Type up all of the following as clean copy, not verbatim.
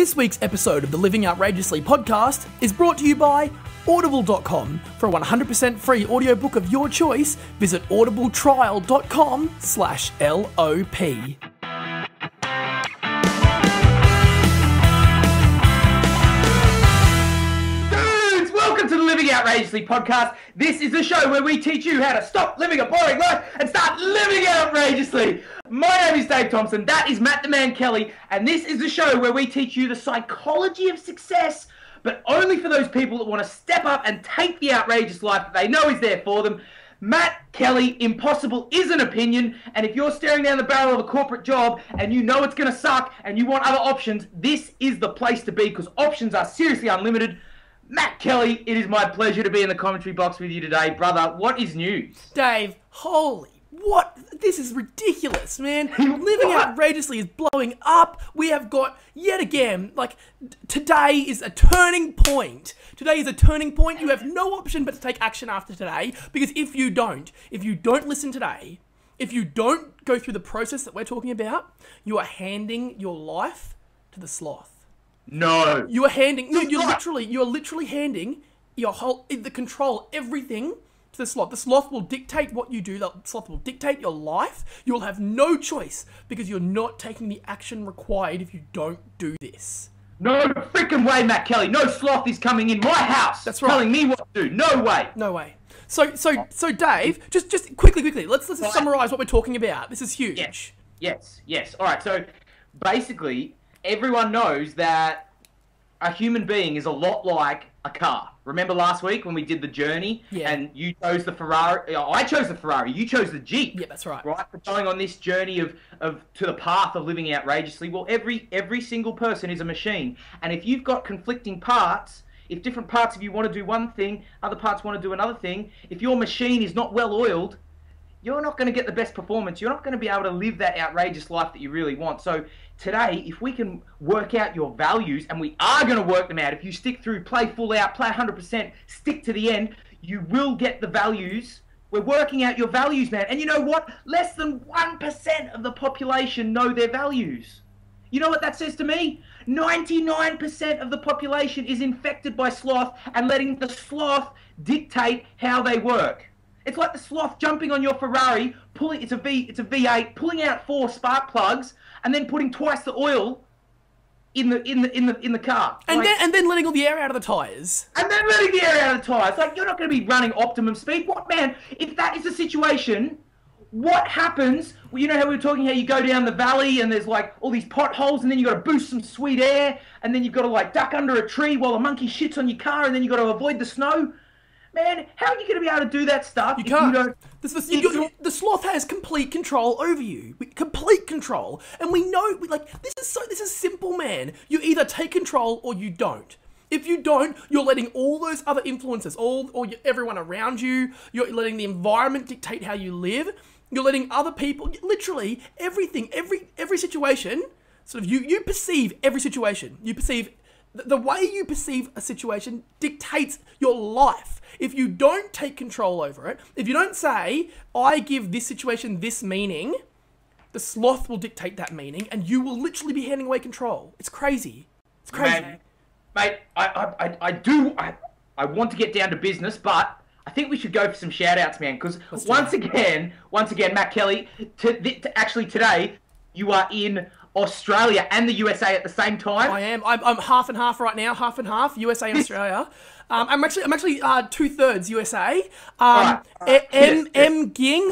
This week's episode of the Living Outrageously podcast is brought to you by Audible.com. For a 100% free audiobook of your choice, visit audibletrial.com/LOP. Dudes, welcome to the Living Outrageously podcast. This is the show where we teach you how to stop living a boring life and start living outrageously. My name is Dave Thompson, that is Matt the Man Kelly, and this is the show where we teach you the psychology of success, but only for those people that want to step up and take the outrageous life that they know is there for them. Matt Kelly, impossible is an opinion, and if you're staring down the barrel of a corporate job and you know it's going to suck and you want other options, this is the place to be because options are seriously unlimited. Matt Kelly, it is my pleasure to be in the commentary box with you today. Brother, what is news? Dave, holy, what? This is ridiculous, man. Living Outrageously is blowing up. We have got, yet again, today is a turning point. Today is a turning point. You have no option but to take action after today, because if you don't listen today, if you don't go through the process that we're talking about, you are handing your life to the sloth. No. You are handing, no, you're literally handing the control, everything, to the sloth. The sloth will dictate what you do. The sloth will dictate your life. You'll have no choice because you're not taking the action required if you don't do this. No freaking way, Matt Kelly. No sloth is coming in my house. That's right. Telling me what to do. No way. No way. So Dave, just quickly, let's just summarize what we're talking about. This is huge. Yes. All right. So basically, everyone knows that a human being is a lot like a car. Remember last week when we did the journey and you chose the Ferrari? I chose the Ferrari. You chose the Jeep. Yeah, that's right. Right? For going on this journey of to the path of living outrageously. Well, every single person is a machine. And if you've got conflicting parts, if different parts of you want to do one thing, other parts want to do another thing, if your machine is not well oiled, you're not going to get the best performance. You're not going to be able to live that outrageous life that you really want. So today, if we can work out your values, and we are going to work them out, if you stick through, play full out, play 100%, stick to the end, you will get the values. We're working out your values, man. And you know what? Less than 1% of the population know their values. You know what that says to me? 99% of the population is infected by sloth and letting the sloth dictate how they work. It's like the sloth jumping on your Ferrari, it's a V8, pulling out 4 spark plugs, and then putting twice the oil in the car. And then letting all the air out of the tires. And then letting the air out of the tires. Like, you're not going to be running optimum speed. What, man? If that is the situation, what happens? Well, you know how we were talking how you go down the valley and there's like all these potholes, and then you got to boost some sweet air, and then you've got to like duck under a tree while a monkey shits on your car, and then you got to avoid the snow. Man, how are you going to be able to do that stuff? You can't. The sloth has complete control over you. Complete control. And we know, this is simple, man. You either take control or you don't. If you don't, you're letting all those other influences, everyone around you, you're letting the environment dictate how you live. You're letting other people, literally everything, every situation, sort of you perceive every situation. You perceive, the way you perceive a situation dictates your life. If you don't take control over it, if you don't say, I give this situation this meaning, the sloth will dictate that meaning, and you will literally be handing away control. It's crazy. It's crazy. Mate, I want to get down to business, but I think we should go for some shout-outs, man, because once again, Matt Kelly, actually today, you are in Australia and the USA at the same time. I am. I'm half and half right now. Half and half USA and Australia. I'm actually 2/3 USA. M Ging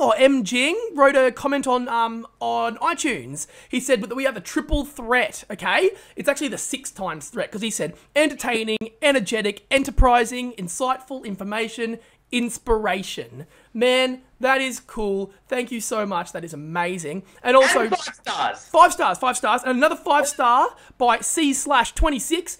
wrote a comment on iTunes. He said that we have a triple threat. Okay, it's actually the 6 times threat because he said entertaining, energetic, enterprising, insightful, information, inspiration. Man, that is cool. Thank you so much. That is amazing. And also, and 5 stars. 5 stars. And another 5 star by C/26.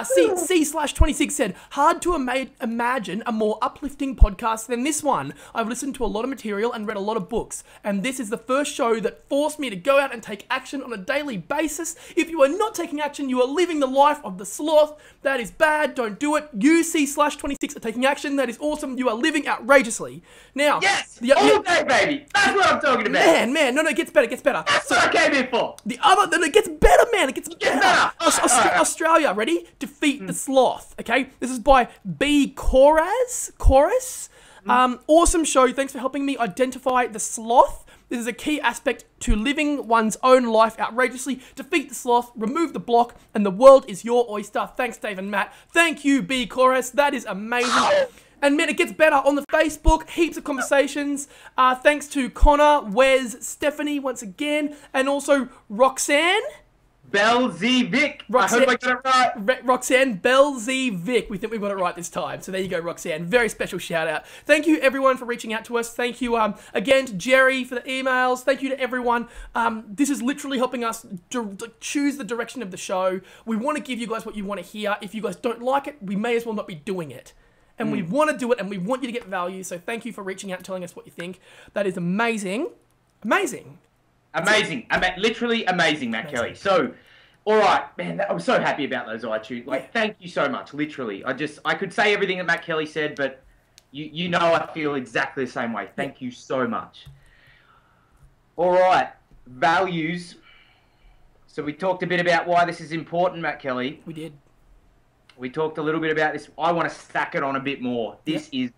C/26 said, hard to imagine a more uplifting podcast than this one. I've listened to a lot of material and read a lot of books, and this is the first show that forced me to go out and take action on a daily basis. If you are not taking action, you are living the life of the sloth. That is bad. Don't do it. You, C/26, are taking action. That is awesome. You are living outrageously. Now, yes, all day, baby. That's what I'm talking about. Man, no, it gets better, That's what I came here for. It gets better, man. It gets better. Australia, ready? Defeat the sloth. Okay, this is by B. Chorus. Awesome show. Thanks for helping me identify the sloth. This is a key aspect to living one's own life outrageously. Defeat the sloth, remove the block, and the world is your oyster. Thanks, Dave and Matt. Thank you, B. Chorus. That is amazing. And man, it gets better on the Facebook. Heaps of conversations. Thanks to Connor, Wes, Stephanie once again, and also Roxanne. Belzevic. I hope I got it right. Roxanne Belzevic. We think we got it right this time. So there you go, Roxanne. Very special shout out. Thank you everyone for reaching out to us. Thank you again to Jerry for the emails. Thank you to everyone. This is literally helping us choose the direction of the show. We want to give you guys what you want to hear. If you guys don't like it, we may as well not be doing it. And we want to do it, and we want you to get value. So thank you for reaching out and telling us what you think. That is amazing. Amazing. Literally amazing, Matt Kelly. So, all right, man, I'm so happy about those iTunes. Thank you so much. Literally, I could say everything that Matt Kelly said, but you know I feel exactly the same way. Thank you so much. All right, values. So we talked a bit about why this is important, Matt Kelly. We did. We talked a little bit about this. I want to stack it on a bit more. This is.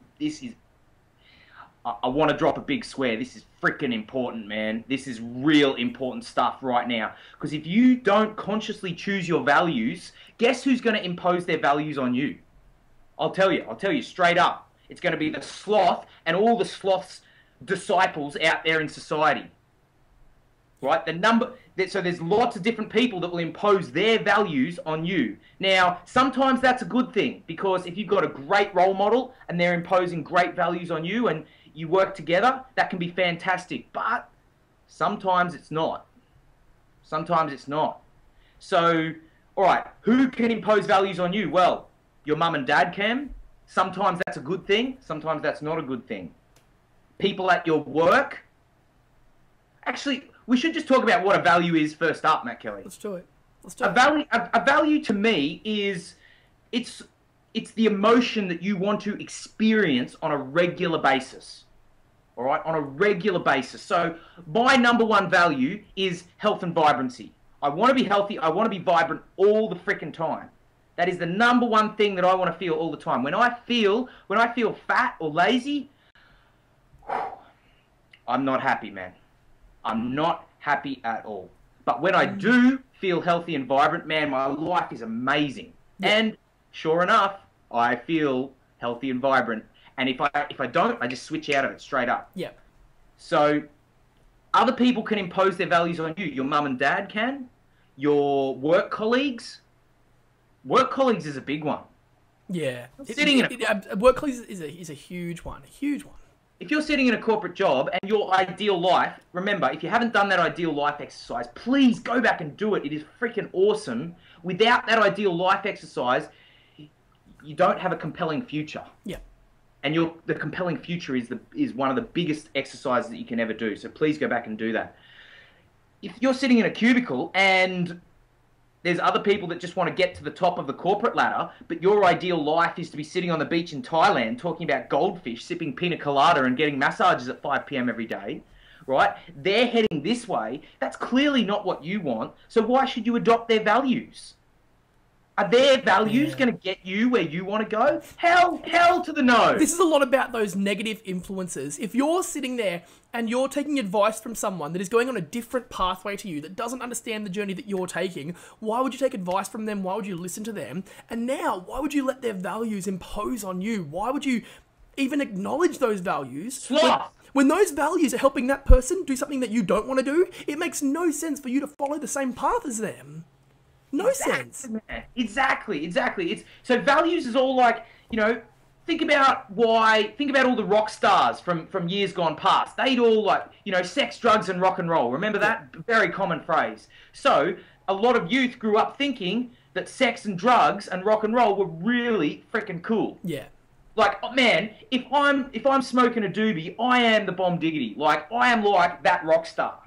I want to drop a big swear. This is freaking important, man. This is real important stuff right now. Because if you don't consciously choose your values, guess who's going to impose their values on you? I'll tell you straight up. It's going to be the sloth and all the sloth's disciples out there in society. Right? So there's lots of different people that will impose their values on you. Now, sometimes that's a good thing, because if you've got a great role model and they're imposing great values on you and you work together, that can be fantastic. But sometimes it's not. Sometimes it's not. So, all right, who can impose values on you? Well, your mum and dad can. Sometimes that's a good thing. Sometimes that's not a good thing. People at your work. Actually, we should just talk about what a value is first up, Matt Kelly. Let's do it. A value to me is it's the emotion that you want to experience on a regular basis. All right, on a regular basis. So my number one value is health and vibrancy. I want to be healthy. I want to be vibrant all the freaking time. That is the number one thing that I want to feel all the time. When I feel fat or lazy, I'm not happy, man. I'm not happy at all. But when I do feel healthy and vibrant, man, my life is amazing. Yeah. And sure enough, I feel healthy and vibrant. And if I don't, I just switch out of it straight up. Yeah. So other people can impose their values on you. Your mum and dad can. Your work colleagues. Work colleagues is a big one. Yeah. Work colleagues is a huge one. A huge one. If you're sitting in a corporate job and your ideal life, remember, if you haven't done that ideal life exercise, please go back and do it. It is freaking awesome. Without that ideal life exercise, you don't have a compelling future. Yeah. And the compelling future is one of the biggest exercises that you can ever do. So please go back and do that. If you're sitting in a cubicle and there's other people that just want to get to the top of the corporate ladder, but your ideal life is to be sitting on the beach in Thailand talking about goldfish, sipping pina colada and getting massages at 5 p.m. every day, right? They're heading this way. That's clearly not what you want. So why should you adopt their values? Are their values going to get you where you want to go? Hell to the no. This is a lot about those negative influences. If you're sitting there and you're taking advice from someone that is going on a different pathway to you, that doesn't understand the journey that you're taking, why would you take advice from them? Why would you listen to them? And now, why would you let their values impose on you? Why would you even acknowledge those values? When those values are helping that person do something that you don't want to do, it makes no sense for you to follow the same path as them. No sense. Man. Exactly. So values is all like, think about all the rock stars from years gone past. They'd all sex, drugs and rock and roll. Remember that? Very common phrase. So a lot of youth grew up thinking that sex and drugs and rock and roll were really freaking cool. Yeah. Like, man, if I'm smoking a doobie, I am the bomb diggity. Like, I am like that rock star,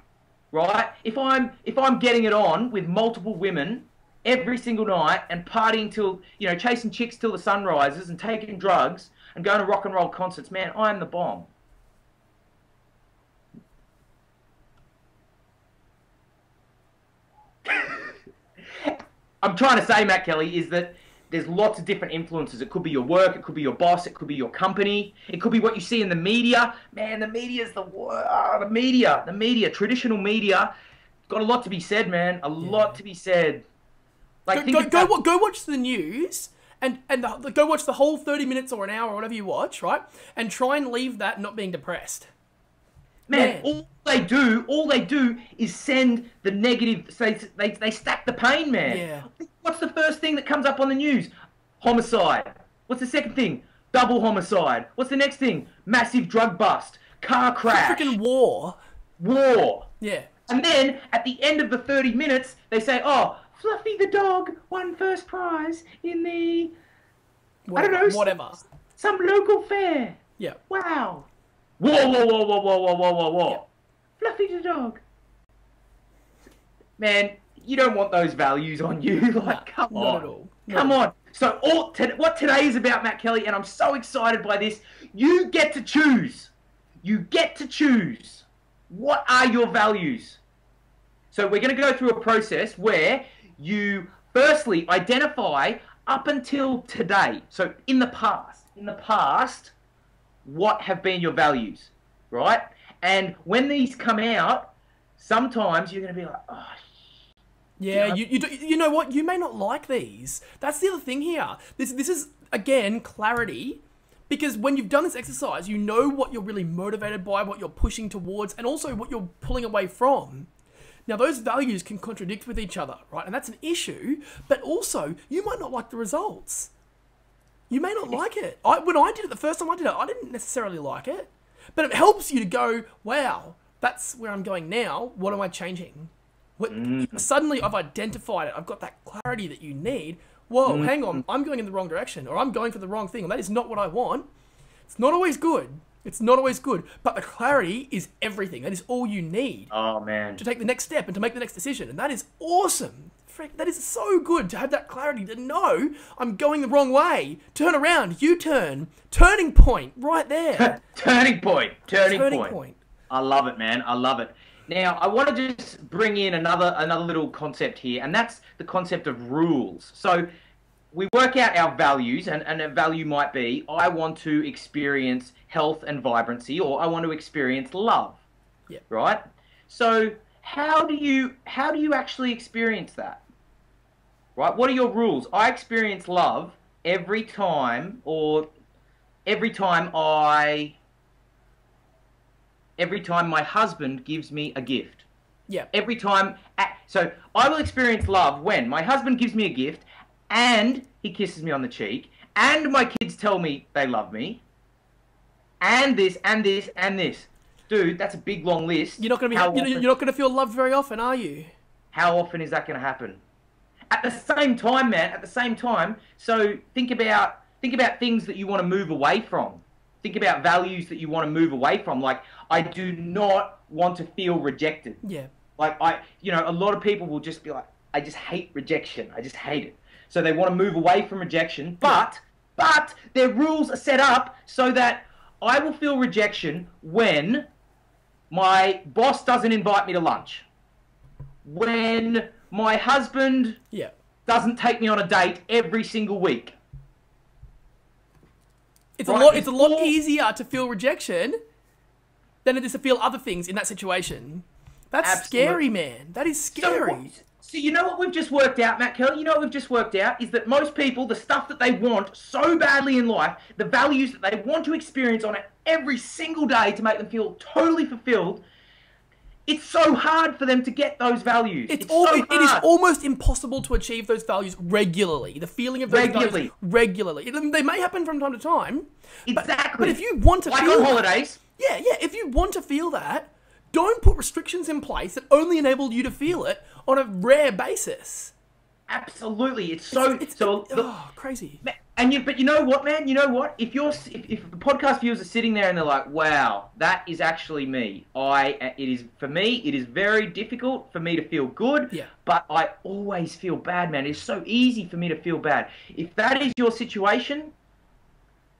right? If I'm getting it on with multiple women every single night and partying till, you know, chasing chicks till the sun rises and taking drugs and going to rock and roll concerts, man, I am the bomb. I'm trying to say, Matt Kelly, is that there's lots of different influences. It could be your work, it could be your boss, it could be your company, it could be what you see in the media. Man, the media's the media, traditional media, got a lot to be said, man. A lot to be said. Like, go watch the news and go watch the whole 30 minutes or an hour or whatever you watch, right? And try and leave that not being depressed. Man, all they do is send the negative. They stack the pain, man. Yeah. What's the first thing that comes up on the news? Homicide. What's the second thing? Double homicide. What's the next thing? Massive drug bust. Car crash. Freaking war. War. Yeah. And then at the end of the 30 minutes, they say, "Oh, Fluffy the dog won first prize in the I don't know, whatever, some local fair. Yeah. Wow. Whoa. Yeah. Fluffy the dog. Man, you don't want those values on you. Like, come on. Not at all. Come on. So what today is about, Matt Kelly, and I'm so excited by this, you get to choose. You get to choose. What are your values? So we're going to go through a process where you firstly identify up until today. So in the past, what have been your values, right? And when these come out, sometimes you're going to be like, oh, yeah, you know what? You may not like these. That's the other thing here. This is, again, clarity. Because when you've done this exercise, you know what you're really motivated by, what you're pushing towards, and also what you're pulling away from. Now, those values can contradict with each other, right? And that's an issue. But also, you might not like the results. You may not like it. When I did it, the first time I did it, I didn't necessarily like it. But it helps you to go, wow, that's where I'm going now. What am I changing? Suddenly, I've identified it. I've got that clarity that you need. Whoa, hang on. I'm going in the wrong direction. Or I'm going for the wrong thing. And that is not what I want. It's not always good. It's not always good. But the clarity is everything. That is all you need. Oh, man. To take the next step and to make the next decision. And that is awesome. Frick, that is so good to have that clarity to know I'm going the wrong way. Turn around, U-turn, turning point, right there. Turning point. I love it, man. I love it. Now, I want to just bring in another little concept here, and that's the concept of rules. So we work out our values, and a value might be, I want to experience health and vibrancy, or I want to experience love. Yeah. Right? So how do you actually experience that? Right? What are your rules? I experience love every time my husband gives me a gift. Yeah. So I will experience love when my husband gives me a gift and he kisses me on the cheek and my kids tell me they love me and this and this and this. Dude, that's a big long list. You're not going to feel loved very often, are you? How often is that going to happen? At the same time, man, so think about things that you want to move away from. Think about values that you want to move away from. Like, I do not want to feel rejected. Yeah. Like, a lot of people will just be like, I just hate rejection. I just hate it. So they want to move away from rejection, but their rules are set up so that I will feel rejection when my boss doesn't invite me to lunch. When my husband doesn't take me on a date every single week. It's a lot easier to feel rejection than it is to feel other things in that situation. That's scary, man. That is scary. So you know what we've just worked out, Matt Kelly? You know what we've just worked out is that most people, the stuff that they want so badly in life, the values that they want to experience on it every single day to make them feel totally fulfilled, it's so hard for them to get those values. It is almost impossible to achieve those values regularly. The feeling of those values regularly. They may happen from time to time. Exactly. But if you want to feel on holidays. Yeah. If you want to feel that, don't put restrictions in place that only enable you to feel it on a rare basis. Absolutely, it's crazy. But you know what, man? You know what? If the podcast viewers are sitting there and they're like, "Wow, that is actually me," for me, it is very difficult for me to feel good. Yeah. But I always feel bad, man. It's so easy for me to feel bad. If that is your situation,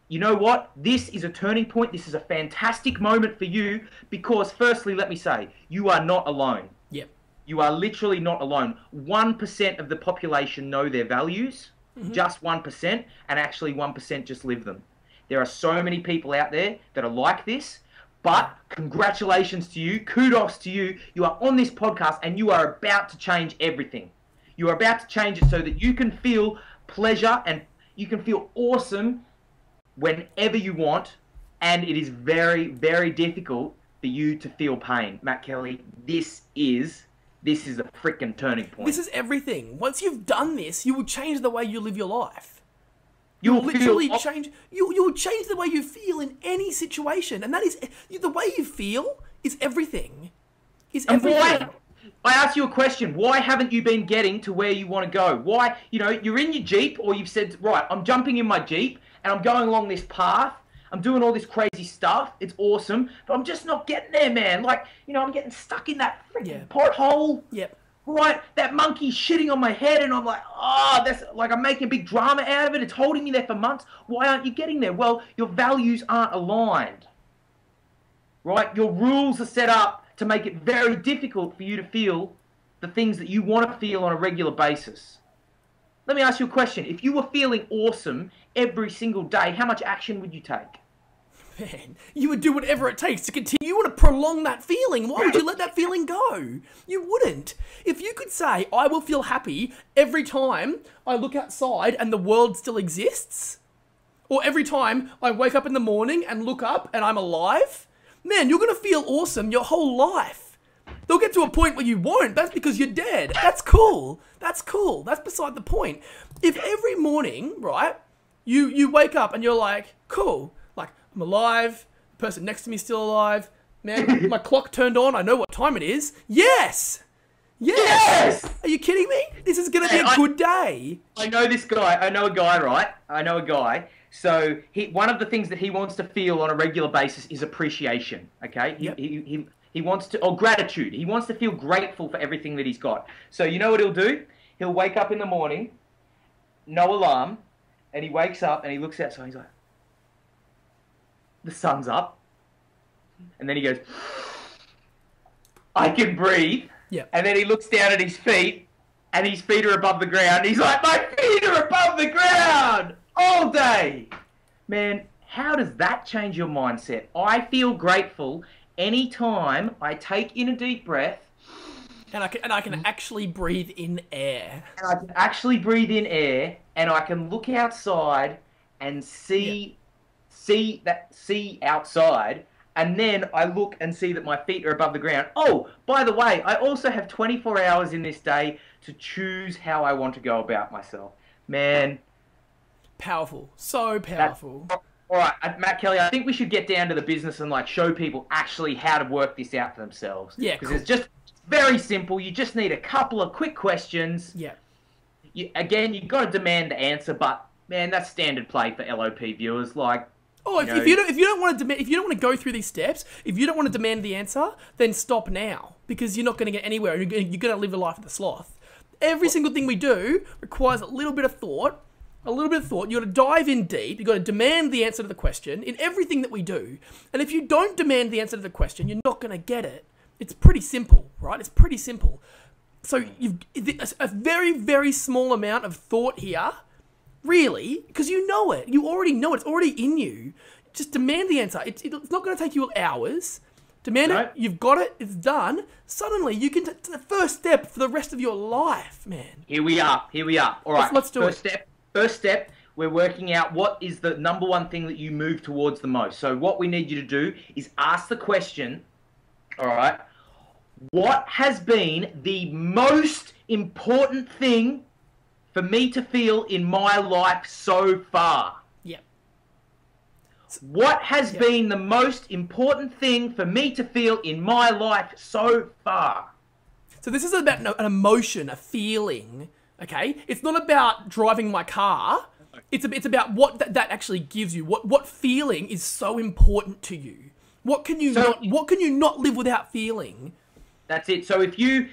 you know what? This is a turning point. This is a fantastic moment for you because, firstly, let me say, you are not alone. Yep. You are literally not alone. 1% of the population know their values. Just 1%, and actually 1% just live them. There are so many people out there that are like this, but congratulations to you, kudos to you. You are on this podcast and you are about to change everything. You are about to change it so that you can feel pleasure and you can feel awesome whenever you want, and it is very, very difficult for you to feel pain. Matt Kelly, this is a freaking turning point. This is everything. Once you've done this, you will change the way you live your life. You will literally change. You will change the way you feel in any situation, and that is the way you feel is everything. Why? I ask you a question. Why haven't you been getting to where you want to go? Why? You're in your Jeep, or you've said, right, I'm jumping in my Jeep and I'm going along this path. I'm doing all this crazy stuff. It's awesome, but I'm just not getting there, man. Like, I'm getting stuck in that freaking pothole. Yep. Right, that monkey's shitting on my head, and I'm like, that's like I'm making a big drama out of it. It's holding me there for months. Why aren't you getting there? Well, your values aren't aligned. Right, your rules are set up to make it very difficult for you to feel the things that you want to feel on a regular basis. Let me ask you a question. If you were feeling awesome every single day, how much action would you take? Man, you would do whatever it takes to continue. You want to prolong that feeling. Why would you let that feeling go? You wouldn't. If you could say, I will feel happy every time I look outside and the world still exists, or every time I wake up in the morning and look up and I'm alive, man, you're going to feel awesome your whole life. They'll get to a point where you won't. That's because you're dead. That's cool. That's cool. That's beside the point. If every morning, right, you wake up and you're like, cool, like, I'm alive, the person next to me is still alive, man, my clock turned on, I know what time it is. Yes! Yes! Are you kidding me? This is going to be a good day. I know this guy. I know a guy, right? I know a guy. So one of the things that he wants to feel on a regular basis is appreciation, okay? Yep. He wants to, or gratitude. He wants to feel grateful for everything that he's got. So you know what he'll do? He'll wake up in the morning, no alarm, and he wakes up and he looks outside and he's like, the sun's up. And then he goes, I can breathe. Yeah. And then he looks down at his feet and his feet are above the ground. He's like, my feet are above the ground all day. Man, how does that change your mindset? I feel grateful anytime I take in a deep breath. And I can actually breathe in air. And I can actually breathe in air, and I can look outside and see outside, and then I look and see that my feet are above the ground. Oh, by the way, I also have 24 hours in this day to choose how I want to go about myself. Man. Powerful. So powerful. All right, Matt Kelly, I think we should get down to the business and like show people actually how to work this out for themselves. Yeah, because cool. It's just very simple. You just need a couple of quick questions. Yeah. You've got to demand the answer, but man, that's standard play for LOP viewers. Like, if you don't want to go through these steps, if you don't want to demand the answer, then stop now because you're not going to get anywhere. You're going to live the life of the sloth. Every single thing we do requires a little bit of thought. You've got to dive in deep. You've got to demand the answer to the question in everything that we do. And if you don't demand the answer to the question, you're not going to get it. It's pretty simple, right? It's pretty simple. So you've a very, very small amount of thought here, really, because you know it. You already know it. It's already in you. Just demand the answer. It's not going to take you hours. Demand it. You've got it. It's done. Suddenly, you can take the first step for the rest of your life, man. Here we are. All right. Let's do it. First step, we're working out what is the number one thing that you move towards the most. So what we need you to do is ask the question, all right, what has been the most important thing for me to feel in my life so far? Yep. What has been the most important thing for me to feel in my life so far? So this is about an emotion, a feeling, okay? It's not about driving my car. It's about what that actually gives you. What feeling is so important to you? What can you not live without feeling? That's it. So if you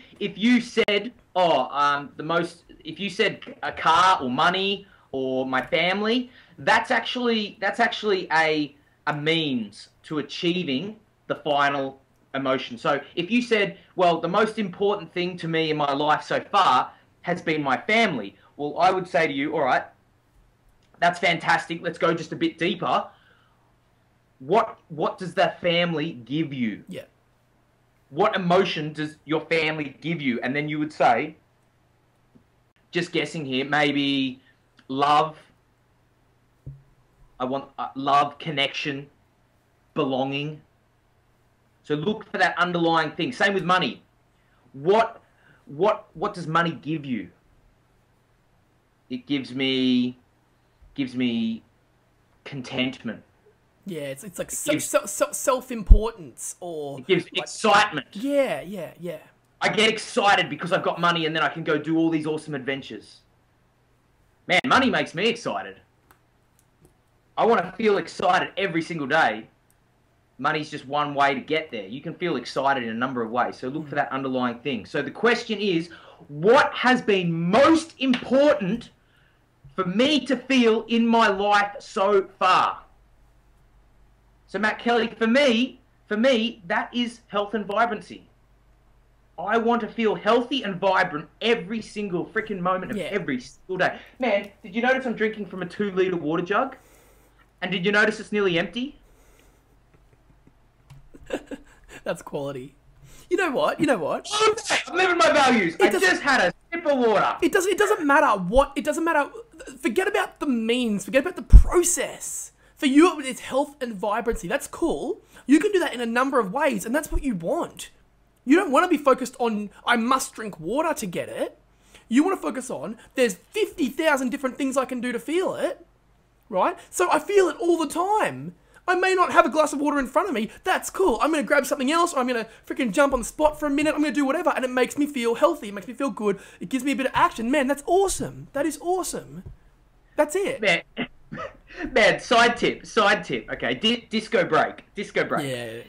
said, if you said a car or money or my family, that's actually a means to achieving the final emotion. So if you said, well, the most important thing to me in my life so far has been my family, well, I would say to you, all right, that's fantastic. Let's go just a bit deeper. What does that family give you? Yeah. What emotion does your family give you? And then you would say, just guessing here, maybe love. I want love, connection, belonging. So look for that underlying thing. Same with money. What does money give you? It gives me contentment. Yeah, it's like self-importance, or it gives excitement. Yeah. I get excited because I've got money, and then I can go do all these awesome adventures. Man, money makes me excited. I want to feel excited every single day. Money's just one way to get there. You can feel excited in a number of ways. So look for that underlying thing. So the question is, what has been most important for me to feel in my life so far? So Matt Kelly, for me, that is health and vibrancy. I want to feel healthy and vibrant every single freaking moment of every single day. Man, did you notice I'm drinking from a 2-litre water jug? And did you notice it's nearly empty? That's quality. You know what? I'm living my values. I just had a sip of water. It doesn't matter what. It doesn't matter. Forget about the means. Forget about the process. For you, it's health and vibrancy. That's cool. You can do that in a number of ways, and that's what you want. You don't want to be focused on, I must drink water to get it. You want to focus on, there's 50,000 different things I can do to feel it, right? So I feel it all the time. I may not have a glass of water in front of me. That's cool. I'm going to grab something else, or I'm going to freaking jump on the spot for a minute. I'm going to do whatever, and it makes me feel healthy. It makes me feel good. It gives me a bit of action. Man, that's awesome. That is awesome. That's it. Man, side tip. Okay, disco break. Yeah.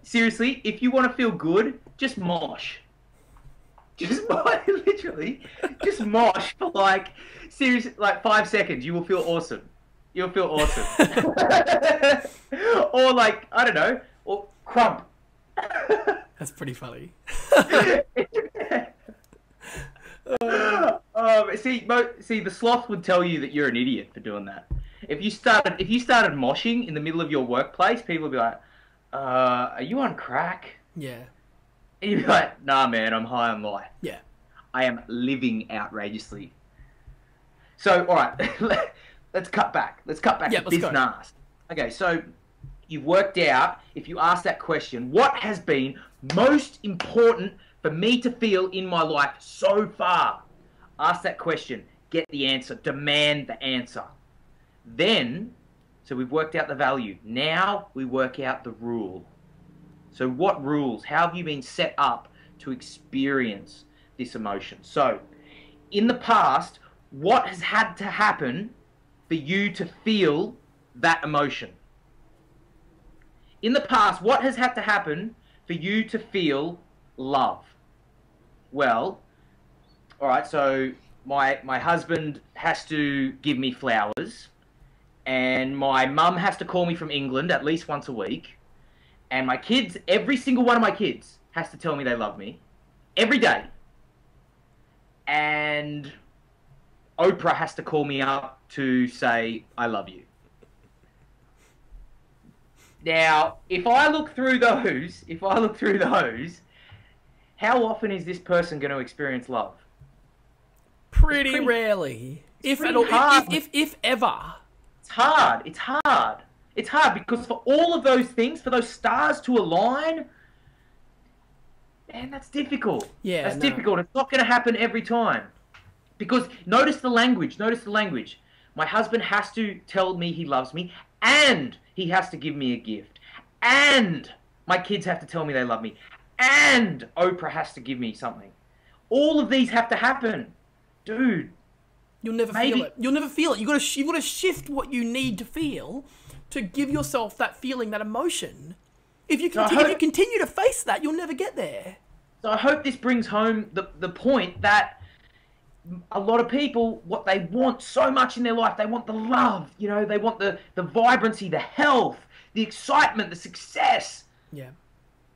Seriously, if you want to feel good, just mosh. Literally, just mosh for like 5 seconds. You will feel awesome. You'll feel awesome. Or like, I don't know, or crump. That's pretty funny. See, the sloth would tell you that you're an idiot for doing that. If you started moshing in the middle of your workplace, people would be like, are you on crack? Yeah. And you'd be like, nah, man, I'm high on life. Yeah. I am living outrageously. So, all right, let's cut back. Let's cut back to business. Okay, so you've worked out, if you ask that question, what has been most important for me to feel in my life so far? Ask that question. Get the answer. Demand the answer. Then, so we've worked out the value. Now we work out the rule. So what rules? How have you been set up to experience this emotion? So, in the past, what has had to happen for you to feel that emotion? In the past, what has had to happen for you to feel love? Well, all right, so my husband has to give me flowers, and my mum has to call me from England at least once a week, and my kids, every single one of my kids has to tell me they love me every day, and Oprah has to call me up to say I love you. Now, if I look through those, how often is this person going to experience love? Pretty rarely. If at all, if ever. It's hard because for all of those things, for those stars to align, man, that's difficult. Yeah, that's difficult. It's not going to happen every time. Because notice the language. My husband has to tell me he loves me, and he has to give me a gift, and my kids have to tell me they love me, and Oprah has to give me something. All of these have to happen. Dude. You'll never feel it. You'll never feel it. You've got to shift what you need to feel to give yourself that feeling, that emotion. If you continue to face that, you'll never get there. So I hope this brings home the point that a lot of people, what they want so much in their life, they want the love, you know, they want the vibrancy, the health, the excitement, the success. Yeah.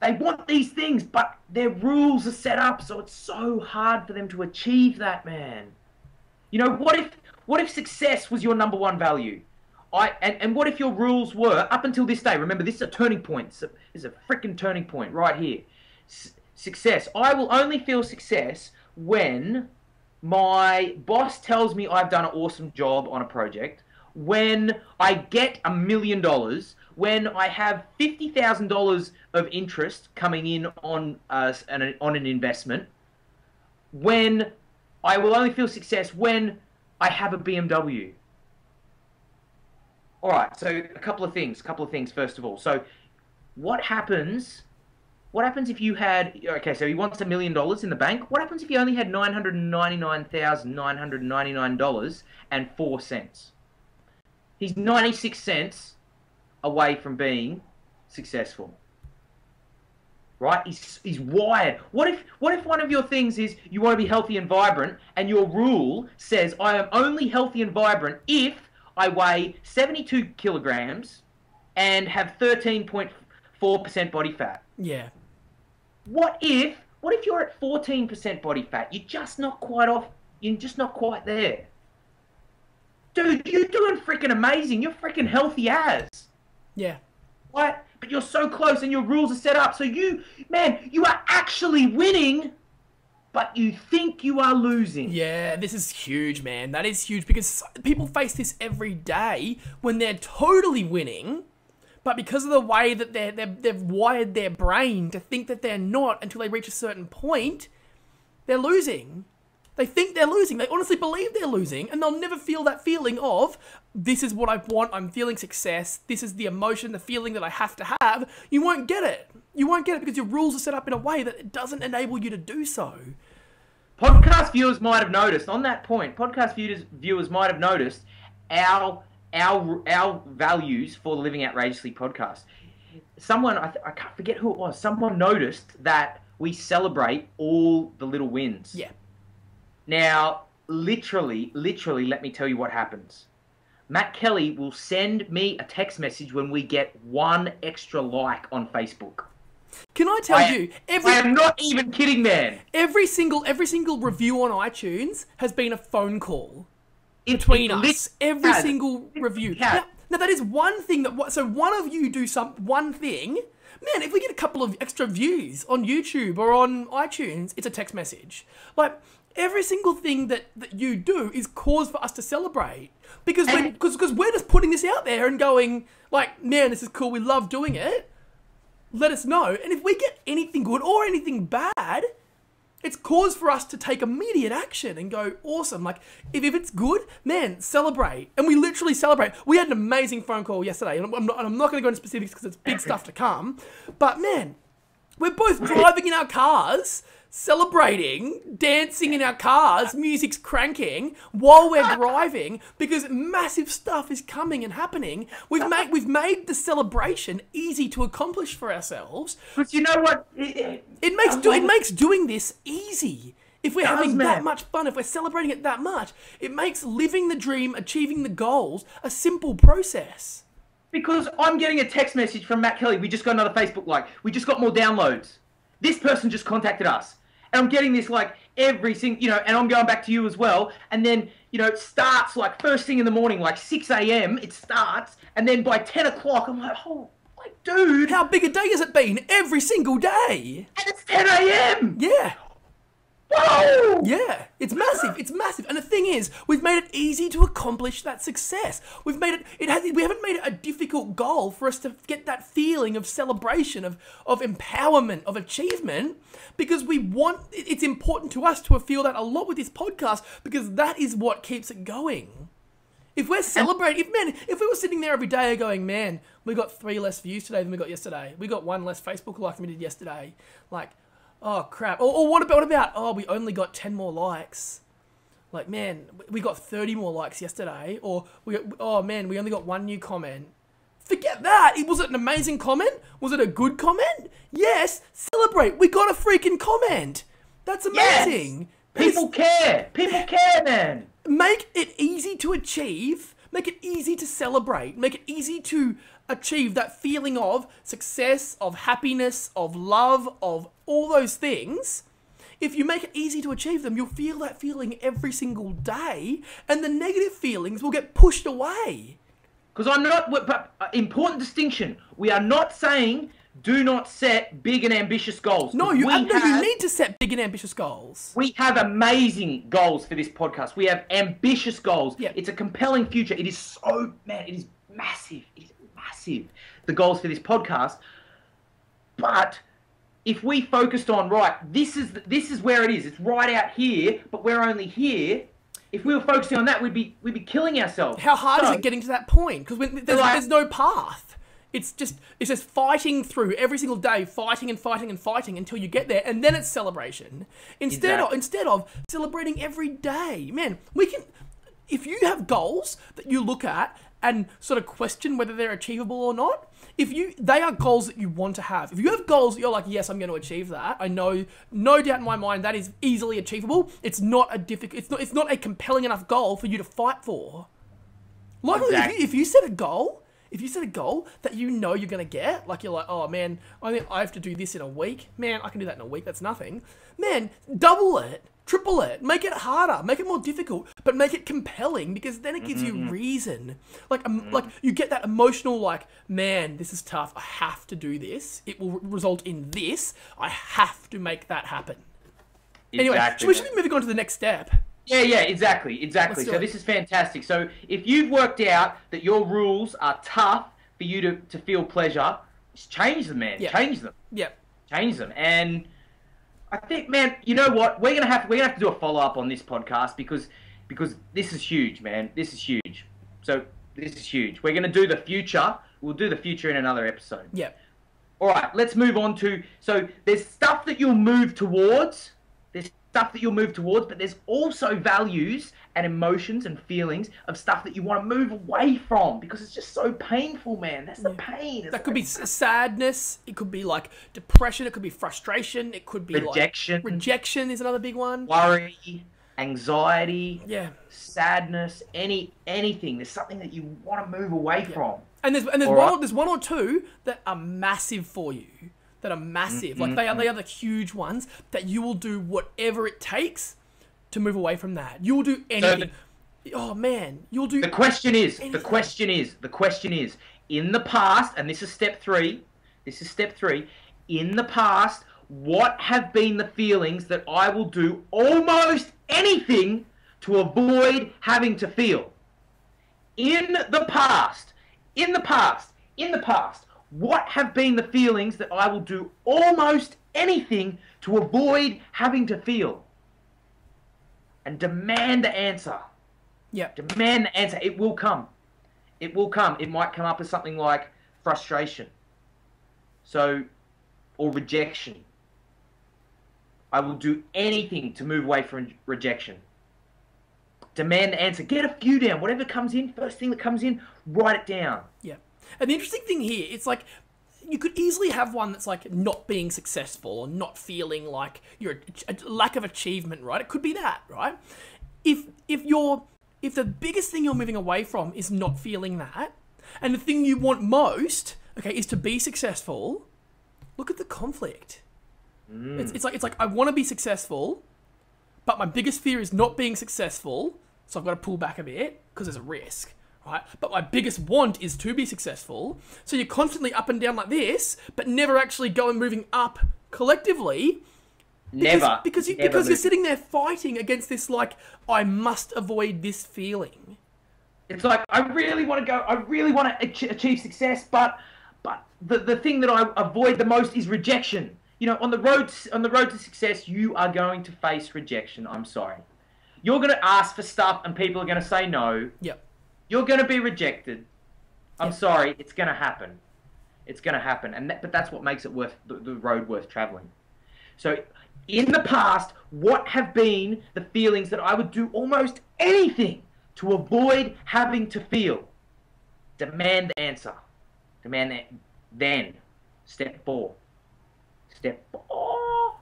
They want these things, but their rules are set up, so it's so hard for them to achieve that, man. You know, what if success was your number one value? And what if your rules were, up until this day, remember, this is a turning point. This is a freaking turning point right here. Success. I will only feel success when my boss tells me I've done an awesome job on a project, when I get $1 million, when I have $50,000 of interest coming in on an investment, when I will only feel success when I have a BMW. All right, so a couple of things first of all. So what happens if you had, okay, so he wants $1 million in the bank. What happens if you only had $999,999.04? He's 96 cents away from being successful. Right? He's wired. What if one of your things is you want to be healthy and vibrant, and your rule says I am only healthy and vibrant if I weigh 72 kilograms and have 13.4% body fat? Yeah. What if you're at 14% body fat? You're just not quite off. You're just not quite there. Dude, you're doing freaking amazing. You're freaking healthy as. Yeah. What? But you're so close and your rules are set up. So you are actually winning, but you think you are losing. Yeah, this is huge, man. That is huge because people face this every day when they're totally winning, but because of the way that they've wired their brain to think that they're not until they reach a certain point, they're losing. They think they're losing. They honestly believe they're losing, and they'll never feel that feeling of, this is what I want, I'm feeling success, this is the emotion, the feeling that I have to have. You won't get it. You won't get it because your rules are set up in a way that it doesn't enable you to do so. Podcast viewers might have noticed, on that point, viewers might have noticed our values for the Living Outrageously podcast. Someone, I can't forget who it was, someone noticed that we celebrate all the little wins. Yeah. Now, literally, let me tell you what happens. Matt Kelly will send me a text message when we get one extra like on Facebook. Can I tell you? I am not even kidding, man. Every single review on iTunes has been a phone call between us. Every single review. Now, that is one thing that. So one of you do one thing. Man, if we get a couple of extra views on YouTube or on iTunes, it's a text message. Like, every single thing that you do is cause for us to celebrate. Because we're just putting this out there and going, like, man, this is cool, we love doing it. Let us know. And if we get anything good or anything bad, it's cause for us to take immediate action and go, awesome. Like, if it's good, man, celebrate. And we literally celebrate. We had an amazing phone call yesterday, and I'm not going to go into specifics because it's big stuff to come. But, man, we're both driving in our cars, celebrating, dancing in our cars, music's cranking while we're driving because massive stuff is coming and happening. We've made the celebration easy to accomplish for ourselves. But you know what? It makes doing this easy. If we're having that much fun, if we're celebrating it that much, it makes living the dream, achieving the goals, a simple process. Because I'm getting a text message from Matt Kelly. We just got another Facebook like. We just got more downloads. This person just contacted us. And I'm getting this like every single, and I'm going back to you as well. And then, it starts like first thing in the morning, like 6 a.m. it starts. And then by 10 o'clock, I'm like, oh, like, dude. How big a day has it been? Every single day. And it's 10 a.m. Yeah. Whoa! Yeah, it's massive. It's massive. And the thing is, we've made it easy to accomplish that success. We haven't made it a difficult goal for us to get that feeling of celebration, of empowerment, of achievement, because it's important to us to feel that a lot with this podcast because that is what keeps it going. If we're celebrating, if we were sitting there every day going, man, we got 3 less views today than we got yesterday. We got 1 less Facebook like than we did yesterday. Like, oh crap. Or what about, oh, we only got 10 more likes. Like, man, we got 30 more likes yesterday. Or, oh man, we only got 1 new comment. Forget that. Was it an amazing comment? Was it a good comment? Yes. Celebrate. We got a freaking comment. That's amazing. Yes. People care. People care, man. Make it easy to achieve. Make it easy to celebrate. Make it easy to achieve that feeling of success, of happiness, of love, of all those things. If you make it easy to achieve them, you'll feel that feeling every single day, and the negative feelings will get pushed away. Because I'm not, but important distinction. We are not saying do not set big and ambitious goals. No, you need to set big and ambitious goals. We have amazing goals for this podcast. We have ambitious goals. Yeah. It's a compelling future. It is so, man, it is massive. It is massive, the goals for this podcast. But if we focused on, right, this is where it is. It's right out here, but we're only here. If we were focusing on that, we'd be killing ourselves. How hard is it getting to that point? Because there's no path. It's just fighting through every single day, fighting and fighting and fighting until you get there, and then it's celebration. Instead of celebrating every day. Man, if you have goals that you look at and sort of question whether they're achievable or not, they are goals that you want to have. If you have goals that you're like, yes, I'm going to achieve that. I know, no doubt in my mind, that is easily achievable. It's not a compelling enough goal for you to fight for. Like, exactly. If you set a goal that you know you're going to get, like you're like, oh man, I think I have to do this in a week. Man, I can do that in a week. That's nothing. Man, double it, triple it, make it harder, make it more difficult, but make it compelling, because then it gives you reason. Like you get that emotional, like, man, this is tough. I have to do this. It will result in this. I have to make that happen. Exactly. Anyway, we should be moving on to the next step. Yeah, exactly. So this is fantastic. So if you've worked out that your rules are tough for you to feel pleasure, just change them, man. Yeah. Change them. Yeah. Change them. And I think, man, you know what? We're gonna have to do a follow-up on this podcast because this is huge, man. This is huge. So this is huge. We're gonna do the future. We'll do the future in another episode. Yeah. All right, let's move on to, so there's stuff that you'll move towards. But there's also values and emotions and feelings of stuff that you want to move away from because it's just so painful, man. That's the pain. That could be sadness. It could be like depression. It could be frustration. It could be rejection. Like rejection is another big one. Worry, anxiety, sadness, anything. There's something that you want to move away from. And there's one or two that are massive for you. That are massive. Like they are the huge ones that you will do whatever it takes to move away from that. You'll do anything. You'll do the question is, in the past, and this is step 3, in the past, what have been the feelings that I will do almost anything to avoid having to feel? In the past, what have been the feelings that I will do almost anything to avoid having to feel? And demand the answer. Yeah. Demand the answer. It will come. It will come. It might come up as something like frustration. Or rejection. I will do anything to move away from rejection. Demand the answer. Get a few down. Whatever comes in, first thing that comes in, write it down. Yeah. And the interesting thing here, it's like, you could easily have one that's like not being successful or not feeling like you're a lack of achievement, right? It could be that, right? If the biggest thing you're moving away from is not feeling that, and the thing you want most, okay, is to be successful, look at the conflict. It's like I want to be successful, but my biggest fear is not being successful, so I've got to pull back a bit because there's a risk. Right? But my biggest want is to be successful. So you're constantly up and down like this, but never actually moving up collectively. Because you're sitting there fighting against this, like, I must avoid this feeling. It's like, I really want to achieve success, but the thing that I avoid the most is rejection. You know, on the road to success, you are going to face rejection. I'm sorry. You're going to ask for stuff and people are going to say no. Yep. You're going to be rejected. I'm sorry, it's going to happen. It's going to happen. But that's what makes it worth the road worth traveling. So in the past, what have been the feelings that I would do almost anything to avoid having to feel? Demand the answer. Demand that. Then, step 4. Step 4.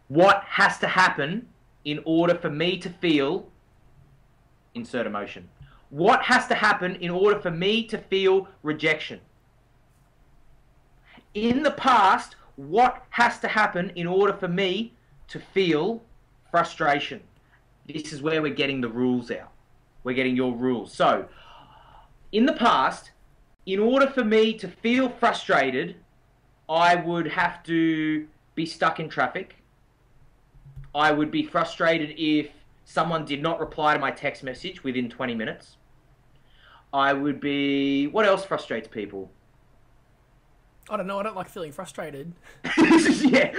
What has to happen in order for me to feel, insert emotion. What has to happen in order for me to feel rejection? In the past, what has to happen in order for me to feel frustration? This is where we're getting the rules out. We're getting your rules. So, in the past, in order for me to feel frustrated, I would have to be stuck in traffic. I would be frustrated if someone did not reply to my text message within 20 minutes. I would be... What else frustrates people? I don't know. I don't like feeling frustrated. Yeah.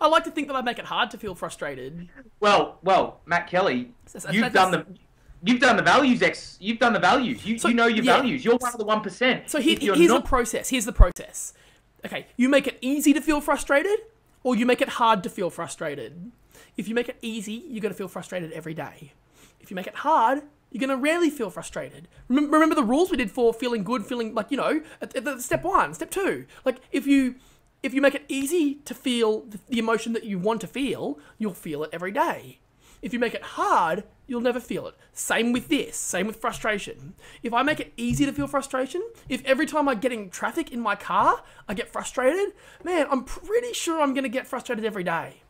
I like to think that I make it hard to feel frustrated. Well, Matt Kelly, you've done the values. You've done the values. You know your values. You're one of the 1%. So here's the process. Here's the process. Okay, you make it easy to feel frustrated, or you make it hard to feel frustrated. If you make it easy, you're going to feel frustrated every day. If you make it hard, you're going to rarely feel frustrated. Remember the rules we did for feeling good, feeling like, at step 1, step 2. Like, if you make it easy to feel the emotion that you want to feel, you'll feel it every day. If you make it hard, you'll never feel it. Same with this. Same with frustration. If I make it easy to feel frustration, if every time I get in traffic in my car, I get frustrated, man, I'm pretty sure I'm going to get frustrated every day.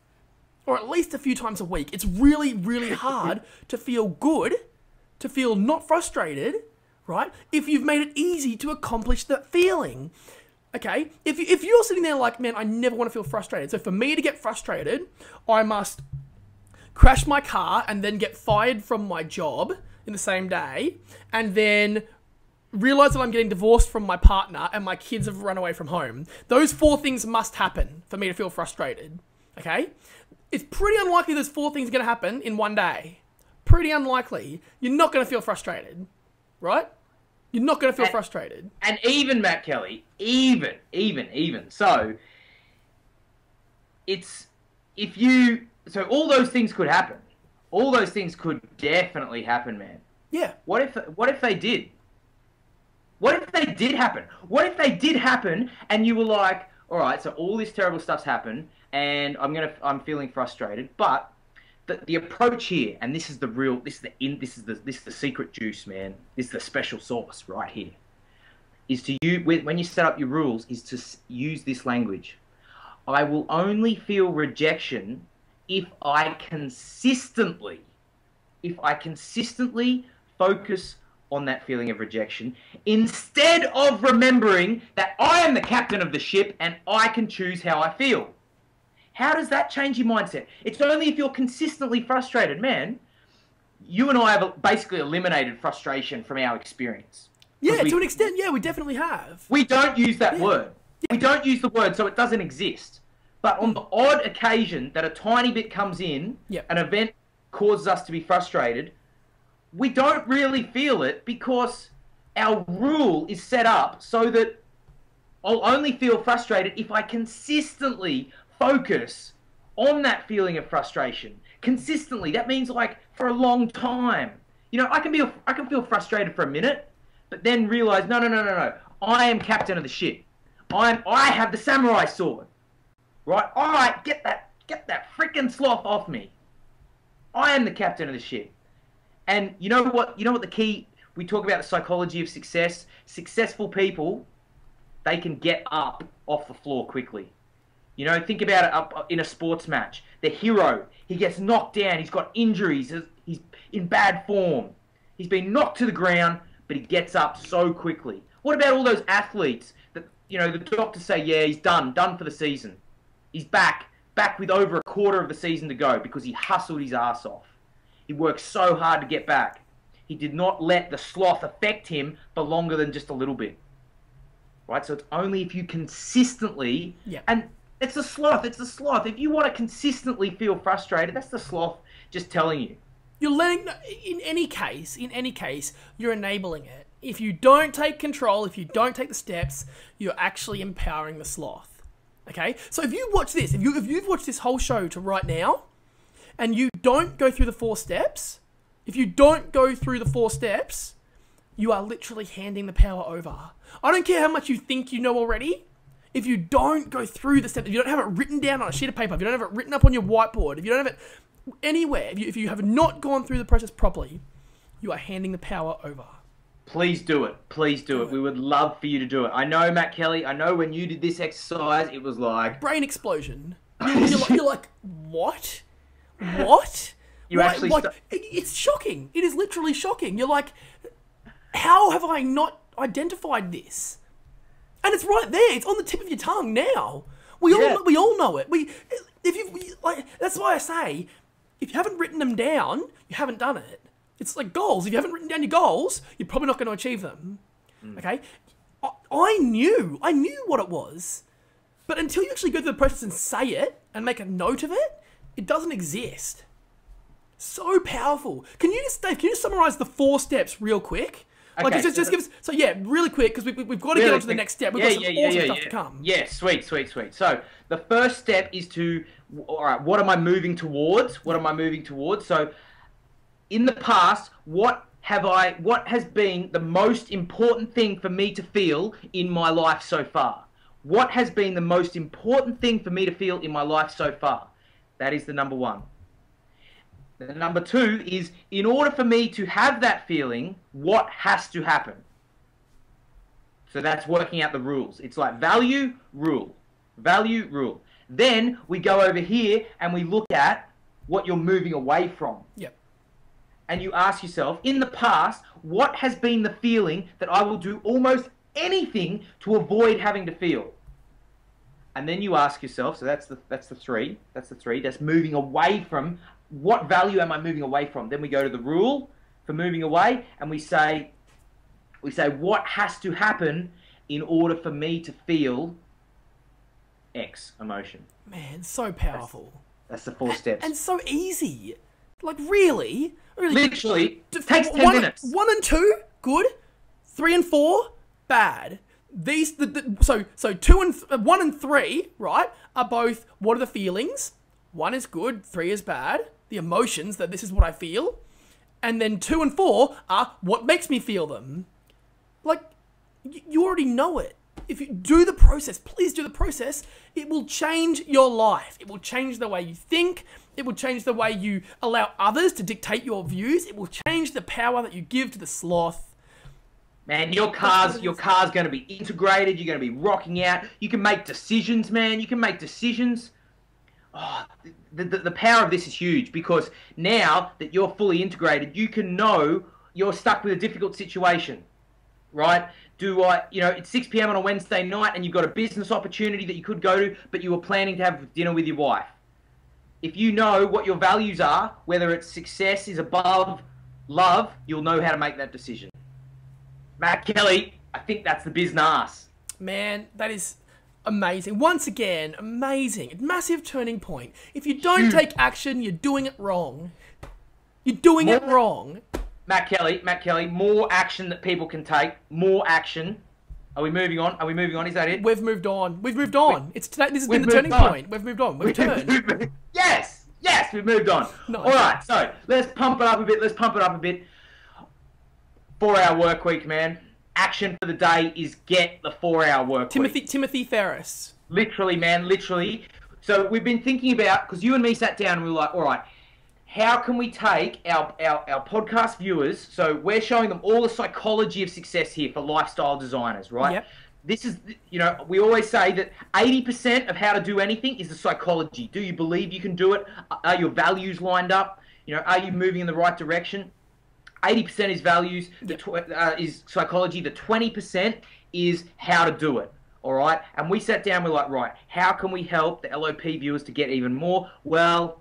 Or at least a few times a week. It's really, really hard to feel good, to feel not frustrated, right? If you've made it easy to accomplish that feeling. Okay? If you're sitting there like, man, I never want to feel frustrated. So for me to get frustrated, I must crash my car and then get fired from my job in the same day, and then realize that I'm getting divorced from my partner and my kids have run away from home. Those 4 things must happen for me to feel frustrated. Okay? It's pretty unlikely those 4 things are going to happen in one day. Pretty unlikely. You're not going to feel frustrated, right? You're not going to feel frustrated. And even, Matt Kelly, even. So, so all those things could happen. All those things could definitely happen, man. Yeah. What if they did? What if they did happen? What if they did happen and you were like, all right, so all this terrible stuff's happened and I'm feeling frustrated, but the approach here, and this is the secret juice, man. This is the special sauce right here. Is when you set up your rules, is to use this language. I will only feel rejection if I consistently focus on that feeling of rejection, instead of remembering that I am the captain of the ship and I can choose how I feel. How does that change your mindset? It's only if you're consistently frustrated. Man, you and I have basically eliminated frustration from our experience. Yeah, to an extent, yeah, we definitely have. We don't use that word. Yeah. We don't use the word, so it doesn't exist. But on the odd occasion that a tiny bit comes in, an event causes us to be frustrated, we don't really feel it because our rule is set up so that I'll only feel frustrated if I consistently focus on that feeling of frustration. Consistently. That means like for a long time. I can feel frustrated for a minute, but then realize, no. I am captain of the ship. I have the samurai sword. Right? Alright, get that freaking sloth off me. I am the captain of the ship. And you know what the key, we talk about the psychology of success. Successful people, they can get up off the floor quickly. Think about it up in a sports match. The hero, he gets knocked down, he's got injuries, he's in bad form. He's been knocked to the ground, but he gets up so quickly. What about all those athletes that, the doctors say, yeah, he's done for the season. He's back with over a quarter of the season to go because he hustled his ass off. He worked so hard to get back. He did not let the sloth affect him for longer than just a little bit. Right? So it's only if you consistently... Yeah. And it's the sloth. If you want to consistently feel frustrated, that's the sloth just telling you. You're letting, in any case, you're enabling it. If you don't take control, if you don't take the steps, you're actually empowering the sloth. Okay? So if you watch this, if you've watched this whole show to right now, and you don't go through the 4 steps, you are literally handing the power over. I don't care how much you think you know already. If you don't go through the steps, if you don't have it written down on a sheet of paper, if you don't have it written up on your whiteboard, if you don't have it anywhere, if you have not gone through the process properly, you are handing the power over. Please do it. Please do it. We would love for you to do it. I know, Matt Kelly, I know when you did this exercise, it was like... brain explosion. You're like, what? What? It's shocking. It is literally shocking. You're like, how have I not identified this? And it's right there. It's on the tip of your tongue now. We all know it. That's why I say, if you haven't written them down, you haven't done it. It's like goals. If you haven't written down your goals, you're probably not going to achieve them. Okay? I knew what it was, but until you actually go through the process and say it and make a note of it, it doesn't exist. So powerful. Dave, can you just summarize the 4 steps real quick? Like, Okay, just give us... So, yeah, really quick, because we've got to get on to the next step. We've got some awesome stuff to come. Yeah, sweet. So, the first step is to... All right, what am I moving towards? So, in the past, what has been the most important thing for me to feel in my life so far? What has been the most important thing for me to feel in my life so far? That is the number 1. The number 2 is, in order for me to have that feeling, what has to happen? So that's working out the rules. It's like value, rule. Value, rule. Then we go over here and we look at what you're moving away from. Yep. And you ask yourself, in the past, what has been the feeling that I will do almost anything to avoid having to feel? And then you ask yourself, so that's the 3. That's moving away from. What value am I moving away from? Then we go to the rule for moving away, and we say what has to happen in order for me to feel X emotion. Man, so powerful. That's the 4 steps. And so easy. Like, really? Literally, takes 10 minutes. 1 and 2, good. 3 and 4, bad. So 1 and 3, right, are both, what are the feelings? 1 is good, 3 is bad. The emotions, that this is what I feel. And then 2 and 4 are what makes me feel them. Like, you already know it. If you do the process, please do the process, it will change your life. It will change the way you think. It will change the way you allow others to dictate your views. It will change the power that you give to the sloth. Man, your car's going to be integrated. You're going to be rocking out. You can make decisions, man. You can make decisions. Oh, the power of this is huge, because now that you're fully integrated, you can know you're stuck with a difficult situation, right? It's 6 p.m. on a Wednesday night and you've got a business opportunity that you could go to, but you were planning to have dinner with your wife. If you know what your values are, whether it's success is above love, you'll know how to make that decision. Matt Kelly, I think that's the business. Man, that is... amazing. Once again, amazing. Massive turning point. If you don't take action, you're doing it wrong. You're doing it wrong. Matt Kelly, more action that people can take. More action. Are we moving on? Is that it? We've moved on. This has been the turning point. We've moved on. We've turned. Yes, we've moved on. Nice. All right, so let's pump it up a bit. 4-hour work week, man. Action for the day is get the 4-hour work week. Timothy Ferris. Literally, man, literally. So we've been thinking about, because you and me sat down and we were like, all right, how can we take our podcast viewers, so we're showing them all the psychology of success here for lifestyle designers, right? Yep. This is, we always say that 80% of how to do anything is the psychology. Do you believe you can do it? Are your values lined up? Are you moving in the right direction? 80% is values, is psychology. The 20% is how to do it, all right? And we sat down, we're like, right, how can we help the LOP viewers to get even more? Well,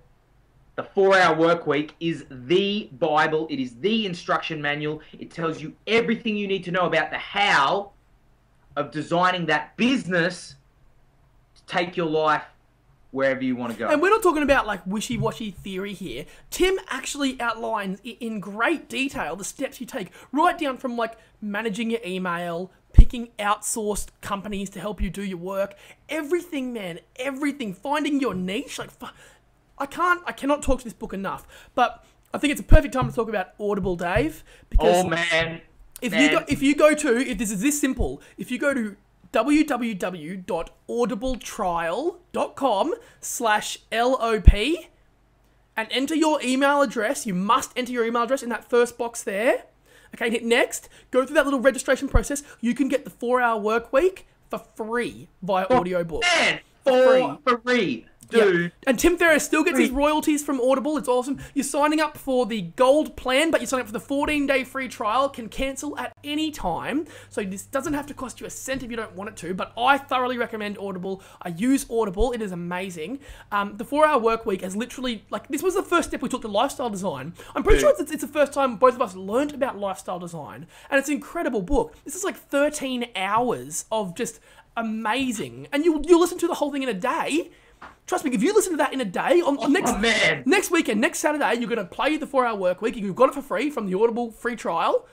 the 4-hour work week is the Bible. It is the instruction manual. It tells you everything you need to know about the how of designing that business to take your life wherever you want to go. And we're not talking about like wishy-washy theory here. Tim actually outlines in great detail the steps you take, right down from like managing your email, picking outsourced companies to help you do your work, everything, man, everything. Finding your niche. Like, I cannot talk to this book enough. But I think it's a perfect time to talk about Audible, Dave. Because if this is this simple, if you go to www.audibletrial.com/LOP and enter your email address. You must enter your email address in that first box there. Okay, hit next. Go through that little registration process. You can get the 4-hour work week for free via audiobook. Man, for free. Dude. Yep. And Tim Ferriss still gets his royalties from Audible. It's awesome. You're signing up for the gold plan, but you're signing up for the 14-day free trial. Can cancel at any time. So this doesn't have to cost you a cent if you don't want it to, but I thoroughly recommend Audible. I use Audible. It is amazing. The 4-hour work week has literally, like, this was the first step we took to lifestyle design. I'm pretty sure it's the first time both of us learned about lifestyle design, and it's an incredible book. This is like 13 hours of just amazing, and you'll listen to the whole thing in a day. Trust me, if you listen to that in a day, next weekend, next Saturday, you're going to play the 4-hour work week. You've got it for free from the Audible free trial.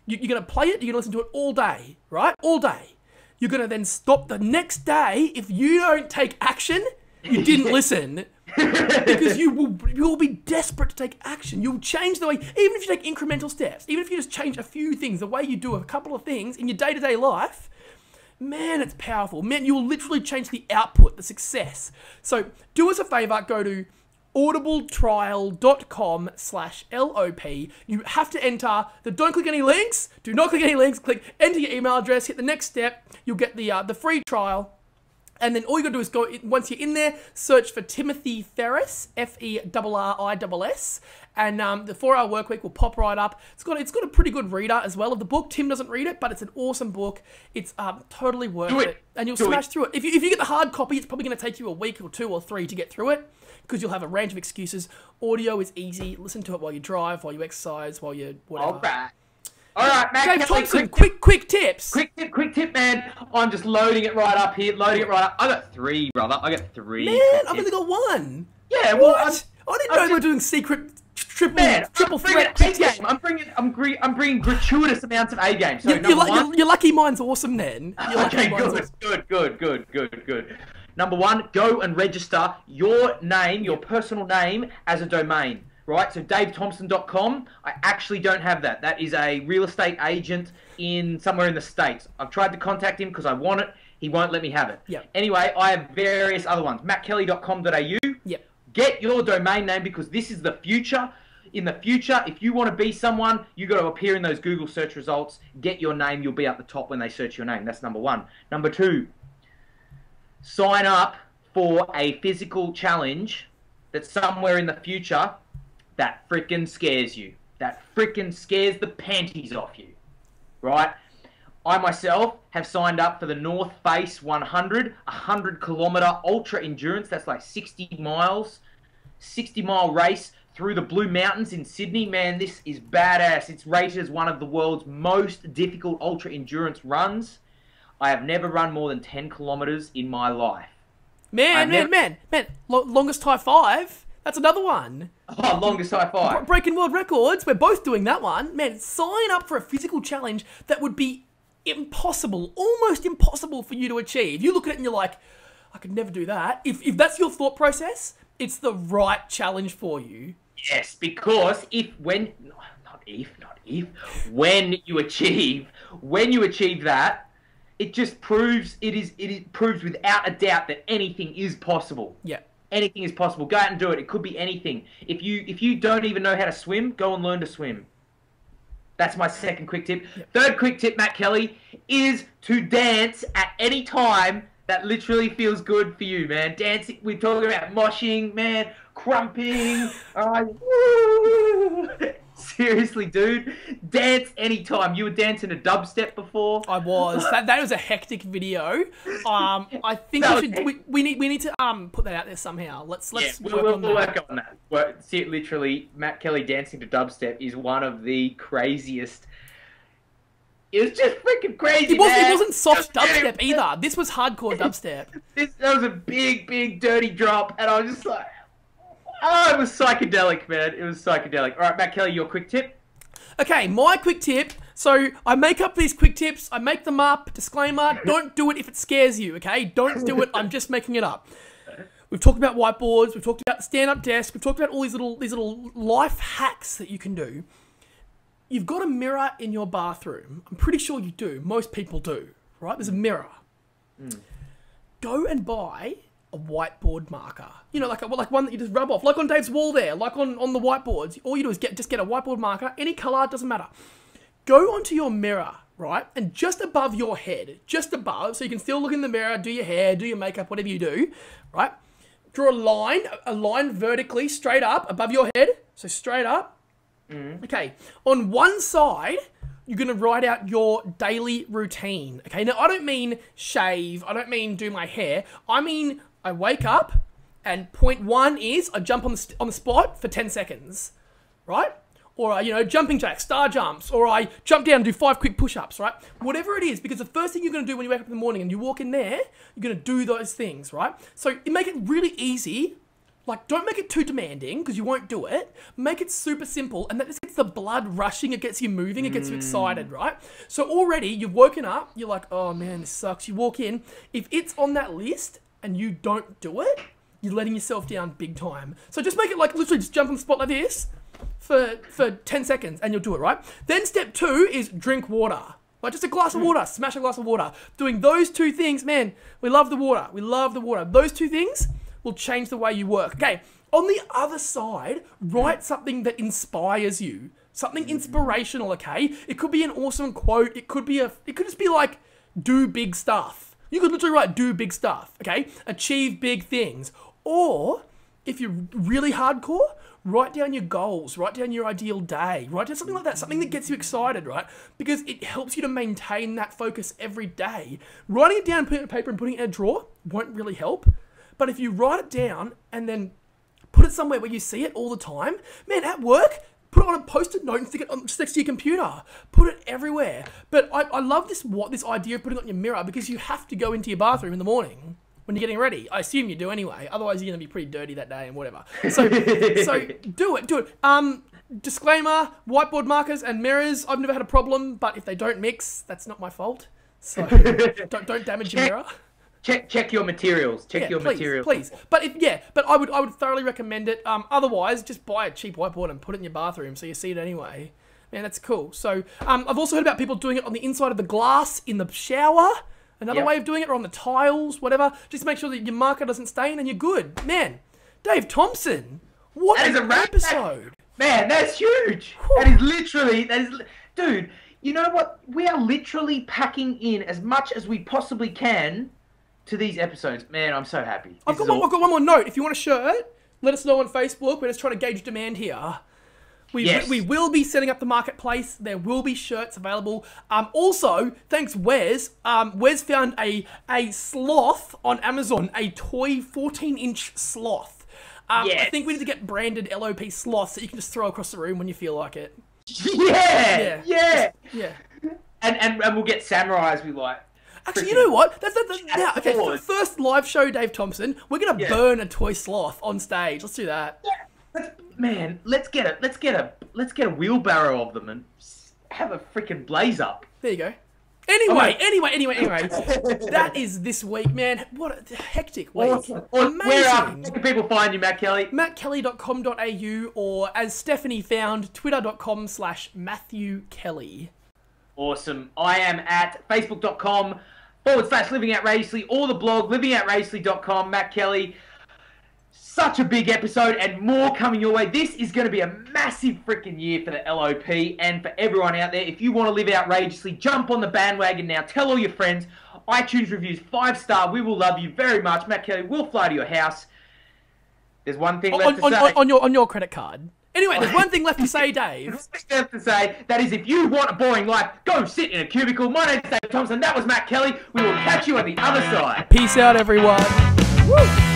You're going to play it, you're going to listen to it all day, right? All day. You're going to then stop the next day. If you don't take action, you didn't listen. Because you will be desperate to take action. You'll change the way, even if you take incremental steps, even if you just change a few things, the way you do a couple of things in your day-to-day life, man, it's powerful. Man, you will literally change the output, the success. So do us a favor, go to audibletrial.com/LOP. You have to enter don't click any links. Do not click any links. Enter your email address, hit the next step. You'll get the free trial. And then all you got to do is go, once you're in there, search for Timothy Ferriss, Ferriss, and the 4-hour work week will pop right up. It's got a pretty good reader as well of the book. Tim doesn't read it, but it's an awesome book. It's totally worth it. And you'll smash through it. If you get the hard copy, it's probably going to take you a week or 2 or 3 to get through it, because you'll have a range of excuses. Audio is easy. Listen to it while you drive, while you exercise, while you whatever. All right, Matt. Dave Thompson, quick tips. Quick tip, man. I'm just loading it right up here. I got 3, brother. I got 3. Man, I've only got 1. Yeah, well, what? I didn't know they were doing secret triple threat game. I'm bringing gratuitous amounts of A game. So your lucky mine's awesome, then. Okay, good. Number 1, go and register your name, your personal name, as a domain. Right, so davethompson.com, I actually don't have that. That is a real estate agent somewhere in the States. I've tried to contact him because I want it. He won't let me have it. Yep. Anyway, I have various other ones. mattkelly.com.au. Yep. Get your domain name, because this is the future. In the future, if you want to be someone, you got to appear in those Google search results. Get your name. You'll be at the top when they search your name. That's number 1. Number 2, sign up for a physical challenge that's somewhere in the future that frickin' scares you. That frickin' scares the panties off you. Right? I myself have signed up for the North Face 100, 100-kilometer ultra endurance. That's like 60 miles, 60-mile race through the Blue Mountains in Sydney. Man, this is badass. It's rated as one of the world's most difficult ultra endurance runs. I have never run more than 10 kilometers in my life. Man. Longest high 5. That's another one. Oh, longest high 5. Breaking world records. We're both doing that one. Man, sign up for a physical challenge that would be impossible, almost impossible for you to achieve. You look at it and you're like, I could never do that. If that's your thought process, it's the right challenge for you. Yes, because when you achieve that, it just proves it proves without a doubt that anything is possible. Yeah. Anything is possible. Go out and do it. It could be anything. If you don't even know how to swim, go and learn to swim. That's my second quick tip. Yep. Third quick tip, Matt Kelly, is to dance at any time that literally feels good for you, man. Dancing, we're talking about moshing, man, crumping. Seriously, dude, dance anytime. You were dancing a dubstep before. I was. That was a hectic video. I think we need to put that out there somehow. Let's work on that. We'll work on that. See, literally, Matt Kelly dancing to dubstep is one of the craziest. It was just freaking crazy. It wasn't soft dubstep either. This was hardcore dubstep. That was a big dirty drop, and I was just like, oh, it was psychedelic, man. It was psychedelic. All right, Matt Kelly, your quick tip. Okay, my quick tip. So I make up these quick tips. I make them up. Disclaimer: don't do it if it scares you. Okay, don't do it. I'm just making it up. We've talked about whiteboards. We've talked about the stand-up desk. We've talked about all these little life hacks that you can do. You've got a mirror in your bathroom. I'm pretty sure you do. Most people do, right? There's a mirror. Go and buy a whiteboard marker. You know, like one that you just rub off, like on Dave's wall there, like on the whiteboards. All you do is just get a whiteboard marker, any color, doesn't matter. Go onto your mirror, right? And just above your head, just above, so you can still look in the mirror, do your hair, do your makeup, whatever you do, right? Draw a line vertically, straight up, above your head. So straight up. Okay, on one side, you're going to write out your daily routine. Okay, now I don't mean shave, I don't mean do my hair. I mean, I wake up and point one is I jump on the spot for 10 seconds, right? Or, you know, jumping jacks, star jumps, or I jump down and do 5 quick push-ups, right? Whatever it is, because the first thing you're going to do when you wake up in the morning and you walk in there, you're going to do those things, right? So you make it really easy. Like, don't make it too demanding, because you won't do it. Make it super simple, and that just gets the blood rushing, it gets you moving, it gets you excited, right? So already, you've woken up, you're like, oh man, this sucks. You walk in, if it's on that list, and you don't do it, you're letting yourself down big time. So just make it like, literally just jump on the spot like this, for 10 seconds, and you'll do it, right? Then step 2 is drink water. Like just a glass of water, smash a glass of water. Doing those 2 things, man, we love the water, we love the water. Those 2 things will change the way you work. Okay, on the other side, write something that inspires you. Something inspirational, okay? It could be an awesome quote. It could just be like, do big stuff. You could literally write, do big stuff, okay? Achieve big things. Or, if you're really hardcore, write down your goals. Write down your ideal day. Write down something like that. Something that gets you excited, right? Because it helps you to maintain that focus every day. Writing it down, putting it on paper and putting it in a drawer won't really help. But if you write it down and then put it somewhere where you see it all the time, man, at work, put it on a post-it note and stick it just next to your computer. Put it everywhere. But I love this idea of putting it on your mirror, because you have to go into your bathroom in the morning when you're getting ready. I assume you do anyway. Otherwise, you're going to be pretty dirty that day and whatever. So do it. Disclaimer, whiteboard markers and mirrors, I've never had a problem, but if they don't mix, that's not my fault. So don't damage your mirror. Check your materials. Check your materials. Please. But I would thoroughly recommend it. Otherwise, just buy a cheap whiteboard and put it in your bathroom so you see it anyway. Man, that's cool. So I've also heard about people doing it on the inside of the glass in the shower. Another way of doing it, or on the tiles, whatever. Just make sure that your marker doesn't stain and you're good. Man, Dave Thompson, what an episode. Man, that's huge. Whew. Dude, you know what? We are literally packing in as much as we possibly can to these episodes. Man, I'm so happy. I've got one more note. If you want a shirt, let us know on Facebook. We're just trying to gauge demand here. We will be setting up the marketplace. There will be shirts available. Also, thanks Wes. Wes found a sloth on Amazon, a toy 14-inch sloth. I think we need to get branded LOP sloths that you can just throw across the room when you feel like it. Yeah. And we'll get samurais we like. Actually, you know what? That's okay, for the first live show, Dave Thompson, we're gonna burn a toy sloth on stage. Let's do that. Yeah. Man, let's get a wheelbarrow of them and have a freaking blaze up. There you go. Anyway. That is this week, man. What a hectic week. Awesome. Where can people find you, Matt Kelly? mattkelly.com.au, or as Stephanie found, twitter.com/Matthew Kelly. Awesome. I am at facebook.com/livingoutrageously, or the blog livingoutrageously.com. Matt Kelly. Such a big episode and more coming your way. This is going to be a massive freaking year for the LOP and for everyone out there. If you want to live outrageously, jump on the bandwagon now. Tell all your friends. iTunes reviews 5-star. We will love you very much. Matt Kelly will fly to your house. There's one thing left to say. On your credit card. Anyway, there's one thing left to say, Dave. There's one thing left to say. That is, if you want a boring life, go sit in a cubicle. My name's Dave Thompson. That was Matt Kelly. We will catch you on the other side. Peace out, everyone. Woo!